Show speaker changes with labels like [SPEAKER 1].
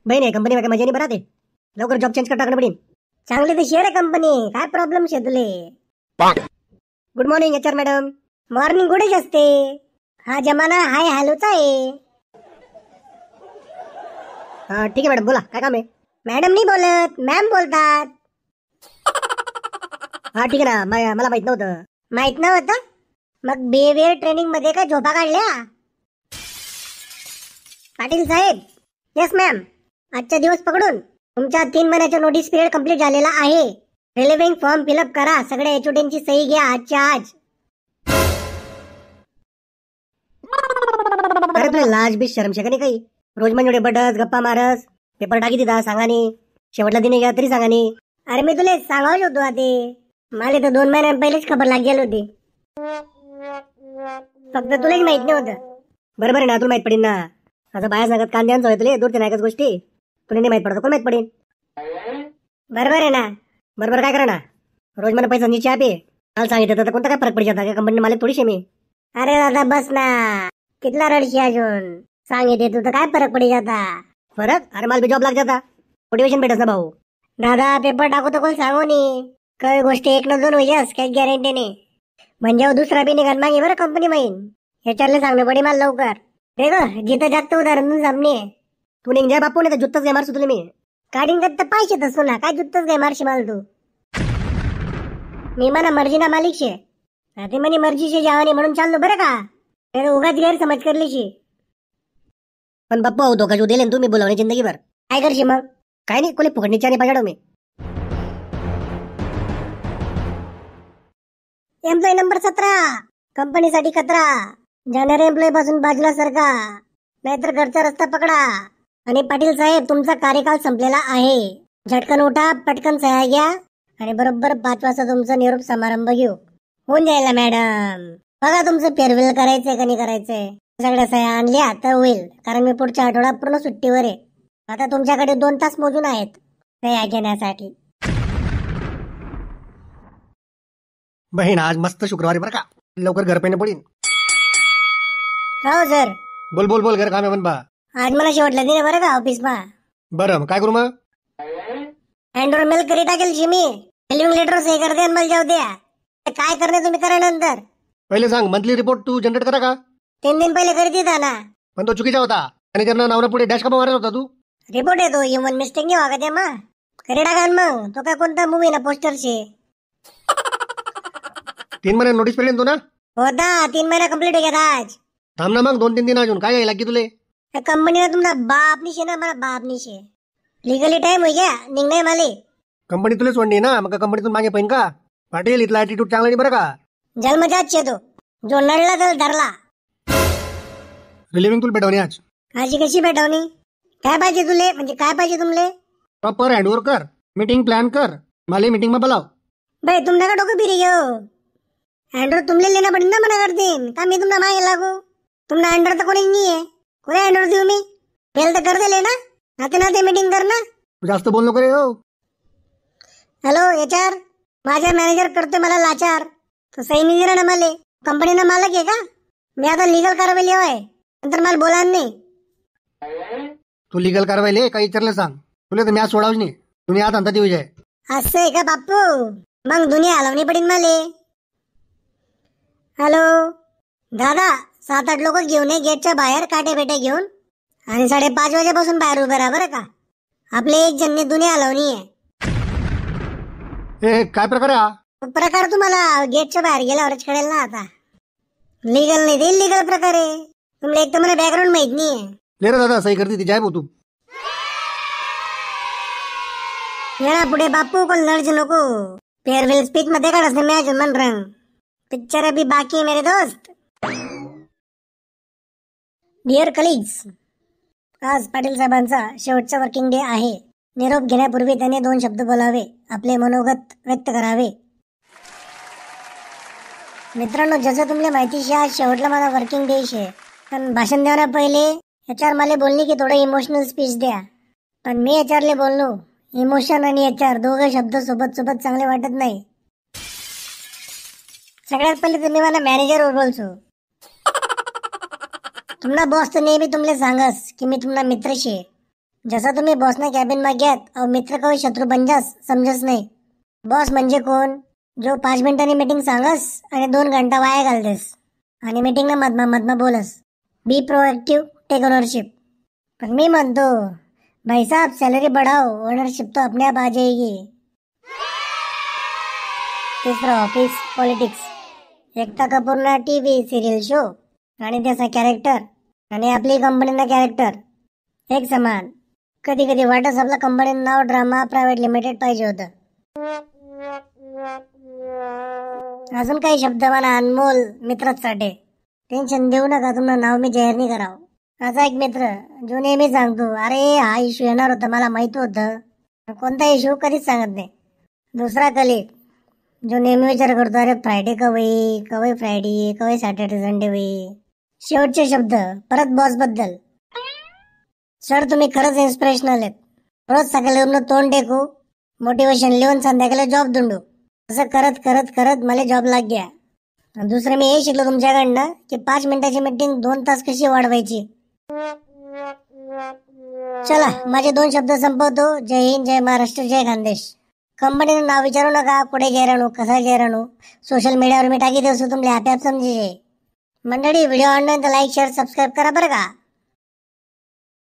[SPEAKER 1] बहीण आहे कंपनी मध्ये मजा नाही बरं ते लवकर जॉब चेंज करता पडेल. चांगली तर शेअर आहे कंपनी, काय प्रॉब्लेम शे तुले. Good morning HR madam. Morning गुडच असते, हा जमाना हाय हॅलोचा आहे. हा ठीक आहे मॅडम, बोला काय काम आहे. मॅडम नाही बोलत, मॅम बोलतात. हा ठीक आहे ना, मला माहित नव्हतं. माहित नव्हतं मग बिहेवियर ट्रेनिंग मध्ये काय झोपा काढल्या. पाटील साहेब. Yes ma'am. आजचा दिवस पकडून तुमचा 3 महिन्याचा नोटीस पिरियड कंप्लीट झालेला आहे. रिलिव्हिंग फॉर्म फिलअप करा, सगळ्या एचओडींची सही घ्या आजच्या आज. अरे तुला लाज बीज शरम शे का नाही काही. रोज म्हणजे बडस गप्पा मारस, पेपर टाकी दिदा सांगाने, शेवटला दिने घ्या तरी सांगाने. अरे मी तुला सांगावच होतो आते, मला तर 2 महिन्या पहिलेच खबर लाग गेली होती, फक्त तुलाच माहित नव्हतं. बरोबर आहे ना, तुला माहित पडेल ना. असं बाहेर सांगत कांद्यांचं होय तुले, दूर ते नाहीच गोष्टी तुला नाही माहित पडत, कोण माहित पडेल. बरोबर आहे ना. बरोबर काय करा ना, रोज मला पैसा नीचे आपे काल सांगितलं तर कोणता काय फरक पडी जाता का कंपनी मला थोडीशी मी. अरे दादा बस ना, कितला रडशी अजून सांगितले तू तर काय फरक पडी जाता. फरक? अरे मला बी जॉब लाग जाता, मोटिवेशन भेटस ना भाऊ. दादा पेपर टाकू तर कोण सांगू नी, काही गोष्टी 1 न 2 होईस काही गॅरंटी नाही. म्हणजे दुसरा बी निघाल मागे बरं कंपनी माहीन, ह्याच्यातले सांगणे पडी मला लवकर. रे ग जिथं जागतं उदाहरण जमणे. तू निघ जाय बापू, नाही तर जुत्तच काय मारसू तुला मी. काढीन तर पाहिजे तसं ना, काय जुत्तच काय मारशी मला तू. मी म्हणा मर्जीना मालिक शे, ते म्हणे मर्जीशी जावानी म्हणून चाललो बरं का. ते उगाच गैरसमज करलीशी. पण बाप्पा होतो का जो दिले तुम्ही बोलावणे जिंदगीभर, काय करशी मग. काय नाही कोणी फुकटणीच्या आणि पाजाडो मी. एम्प्लॉय नंबर 17 कंपनीसाठी खतरा. जाणाऱ्या एम्प्लॉय पासून बाजूला सरका, नाहीतर घरचा रस्ता पकडा. आणि पाटील साहेब तुमचा कार्यकाल संपलेला आहे. झटकन उठा, पटकन सह्या घ्या आणि बरोबर 5 वाजता तुमचा निरोप समारंभ घेऊ. होऊन जाईल ना मॅडम. बघा तुमचं फेअरवेल करायचंय का नाही करायचंय. सगळ्या सह्या आणल्या तर होईल, कारण मी पुढच्या आठवड्यात पूर्ण सुट्टीवर आहे. आता तुमच्याकडे 2 तास मोजून आहेत सह्या घेण्यासाठी.
[SPEAKER 2] बहीण आज मस्त शुक्रवारी बरं का, लवकर घर पेने पडीन.
[SPEAKER 1] हो सर.
[SPEAKER 2] बोल बोल बोल, घर काम आहे म्हणबा.
[SPEAKER 1] आज मला शेवटला दिन बरं का ऑफिस मा.
[SPEAKER 2] बरं काय करू मग.
[SPEAKER 1] हँडवर मेल करी टाकेल शी मी. लिव्हिंग लेटर सही कर दे मला जाऊ द्या. काय करणे तुम्ही करा नंतर.
[SPEAKER 2] पहिले सांग मंथली रिपोर्ट तू जनरेट करा का.
[SPEAKER 1] 3 दिन पहिले करी दिला ना.
[SPEAKER 2] पण तो चुकीचा होता आणि त्यांना नावरा पुढे डॅश कपा मारत होता तू.
[SPEAKER 1] रिपोर्ट येतो ह्युमन मिस्टेक नाही व्हा त्या मग करी टाका मग. तो काय कोणता मूवी ना पोस्टर शे.
[SPEAKER 2] 3 महिने नोटीस पिरियड तू ना.
[SPEAKER 1] होता 3 महिना कम्प्लीट हो गया आज.
[SPEAKER 2] थांब ना मग 2-3 दिन अजून काय लागली तुले.
[SPEAKER 1] कंपनीला तुमचा बाप निशे ना, मला बाप निशे. लिगली टाइम हो गया निघणे माले.
[SPEAKER 2] कंपनी तुला सोडणी ना, मग कंपनीतून मागे पहिन का. पाटील इथला ऍटिट्यूड चांगला नाही बरं का.
[SPEAKER 1] जन्मजात तो जो नडला तर धरला.
[SPEAKER 2] रिलिव्हिंग तुला भेटवणी आज.
[SPEAKER 1] अशी कशी भेटवणी. काय पाहिजे तुले, म्हणजे काय पाहिजे तुमले.
[SPEAKER 2] प्रॉपर हँडओव्हर कर, मीटिंग प्लॅन कर, मला मीटिंग में बोलाव.
[SPEAKER 1] भाई तुमने का डोकं फिरी गयो. हँडवर तुमले लेना पडेल ना मला करते का मी तुम्हाला मागे लागू. तुमना हँडवर तर कोणी नाही आहे, कोणी हँडवर देऊ मी. मेल तर कर दे ना, नाते नाते मीटिंग कर ना.
[SPEAKER 2] जास्त बोल नको रे हो.
[SPEAKER 1] हॅलो एचआर, माझा मॅनेजर करतोय मला लाचार. तो सही नाही दिला ना मला. कंपनीना मालक आहे का मी. आता लिगल कारवाई लिहाय नंतर मला बोला नाही.
[SPEAKER 2] तू लिगल कारवाई ले काही विचारलं सांग, तुला तर मी आज सोडावच नाही. दुनिया आता अंतात येऊ जाय.
[SPEAKER 1] असं आहे का बाप्पू, मग दुनिया हलवणी पडेल मला. हॅलो दादा, 7-8 लोक घेऊन ये गेटच्या बाहेर काटे बेटे घेऊन, आणि 5:30 वाजेपासून बाहेर उभे राहा बरं का. आपले 1 जणने दुनिया हलवणी आहे.
[SPEAKER 2] काय प्रकार आहे हा.
[SPEAKER 1] प्रकार तुम्हाला गेटच्या बाहेर गेल्यावरच कळेल ना. आता लिगल नाही ते इलिगल प्रकार आहे. तुम्हाला एक तर मला बॅकग्राऊंड माहित नाहीये.
[SPEAKER 2] ले रे दादा सही करती ती जाय तू.
[SPEAKER 1] येणा पुढे बापू कोण लढज नको. फेअरवेल स्पीच मध्ये काढस मी अजून मन रंग. पिक्चर अभी बाकी है मेरे दोस्त. डिअर कलीग्स, आज पाटील साहेबांचा शेवटचा वर्किंग डे आहे. निरोप घेण्यापूर्वी त्याने 2 शब्द बोलावे, आपले मनोगत व्यक्त करावे. मित्रांनो, जसं तुम्हाला माहिती शे आज शेवटला माझा वर्किंग डे शे. पण भाषण देण्या पहिले एचआर मला बोलली की थोडं इमोशनल स्पीच द्या. पण मी एचआरले बोललो इमोशन आणि एचआर दोघं शब्द सोबत सोबत चांगले वाटत नाही. सगळ्यात पहिले तुम्ही मला मॅनेजर बोलसो. तुमना बॉस तर नेहमी तुमले सांगस की मी तुमना मित्र शे. जसं तुम्ही बॉसने कॅबिनमा घ्यात अहो मित्र कवी शत्रू बनजास समजस नाही. बॉस म्हणजे कोण? जो 5 मिनिटांनी मीटिंग सांगस आणि 2 घंटा वाया घालतेस आणि मीटिंगला मधमा मधमा बोलस. बी प्रोएक्टिव्ह, टेक ओनरशिप. पण मी म्हणतो भाई साहब सैलरी बढ़ाओ, ओनरशिप तो अपने आप आ जाएगी. तिसरं ऑफिस पॉलिटिक्स. एकता कपूरना टीव्ही सिरियल शो आणि त्याचा कॅरेक्टर आणि आपली कंपनीना कॅरेक्टर एक समान. कधी कधी वाटस आपल्या कंपनीचं नाव ड्रामा प्रायव्हेट लिमिटेड पाहिजे होतं. अजून काही शब्द मला अनमोल मित्रच साठे. टेन्शन देऊ नका, तुमचं नाव मी जाहीर नाही करावं. असा एक मित्र जो नेहमी सांगतो अरे हा इश्यू येणार होता मला माहित होतं. कोणता इश्यू कधीच सांगत नाही. दुसरा कलिग जो नेहमी विचार करतो अरे फ्रायडे कवई कवई फ्रायडे कवई सॅटर्डे संडे होई. शेवटचे शब्द परत बॉस बद्दल. सर तुम्ही खरंच इन्स्पिरेशनल आहेत. रोज सकाळी उठून तोंड टेकू, मोटिवेशन लिहून संध्याकाळी जॉब धुंडू. असं करत करत करत मला जॉब लाग गया. दुसरं मी हे शिकलो तुमच्याकडनं की 5 मिनिटाची मीटिंग 2 तास कशी वाढवायची. चला माझे 2 शब्द संपवतो. जय हिंद, जय महाराष्ट्र, जय खानदेश. कंपनीचं नाव विचारू नका, पुढे जयराणू कसा जयराणू सोशल मीडियावर मी टाकी देऊ तुमले आपोआप समजे. मंडळी व्हिडिओ आवडला तर लाईक शेअर सबस्क्राईब करा बरं का.